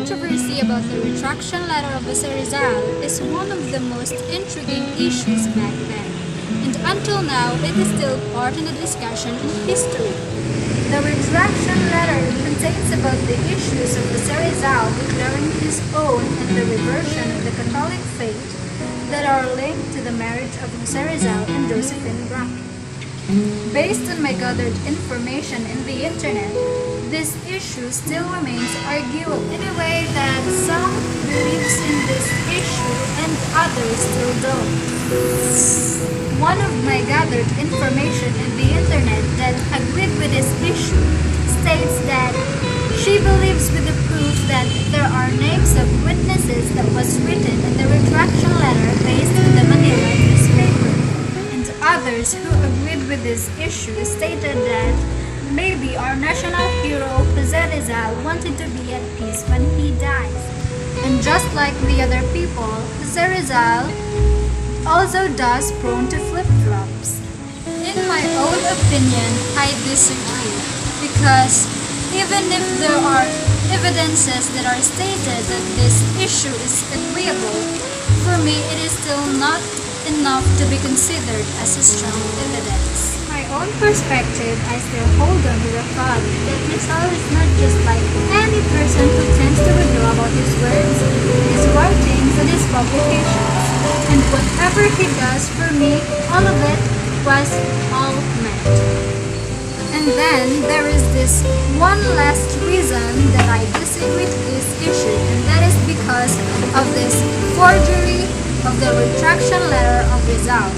controversy about the retraction letter of Jose Rizal is one of the most intriguing issues back then, and until now it is still part in the discussion in history. The retraction letter contains about the issues of Jose Rizal declaring his own and the reversion of the Catholic faith that are linked to the marriage of Jose Rizal and Josephine Braque. Based on my gathered information in the internet, this issue still remains arguable in a way that some believes in this issue and others still don't. One of my gathered information in the internet that agreed with this issue states that she believes with the proof that there are names of witnesses that was written in the retraction letter based on the Manila newspaper. And others who agreed with this issue stated that maybe our national hero Jose Rizal wanted to be at peace when he dies. And just like the other people, Jose Rizal also does prone to flip-flops. In my own opinion, I disagree, because even if there are evidences that are stated that this issue is agreeable, for me it is still not enough to be considered as a strong evidence. My own perspective, I still hold on to the thought that Rizal is not just like any person who tends to withdraw about his words, his writings, and his publications. And whatever he does, for me, all of it was all meant. And then there is this one last reason that I disagree with this issue, and that is because of this forgery of the retraction letter of Rizal.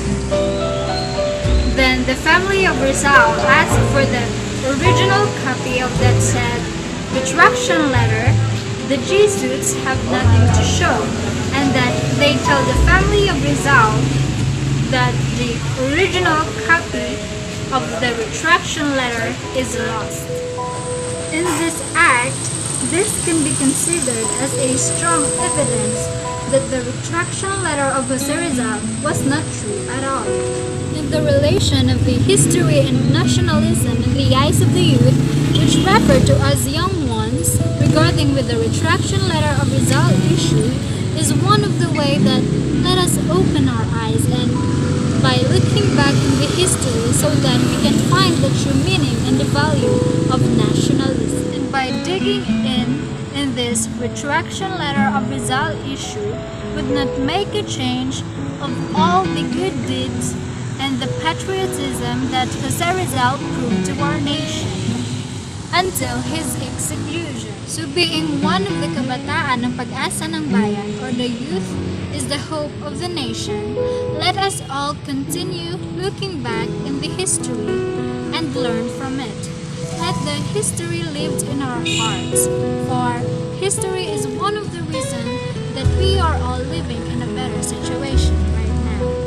Then the family of Rizal asked for the original copy of that said retraction letter. The Jesuits have nothing to show, and that they tell the family of Rizal that the original copy of the retraction letter is lost. In this act, this can be considered as a strong evidence that the retraction letter of Jose Rizal was not true at all. In the relation of the history and nationalism in the eyes of the youth, which refer to us young ones, regarding with the retraction letter of Rizal issue, is one of the way that let us open our eyes and by looking back in the history so that we can find the true meaning and the value of nationalism. And by digging in this retraction letter of Rizal issue would not make a change of all the good deeds and the patriotism that Jose Rizal proved to our nation until his execution. So being one of the kabataan ng pag-asa ng bayan, or the youth is the hope of the nation, let us all continue looking back in the history and learn from it. Let the history live in our hearts, for history is one of the reasons that we are all living in a better situation.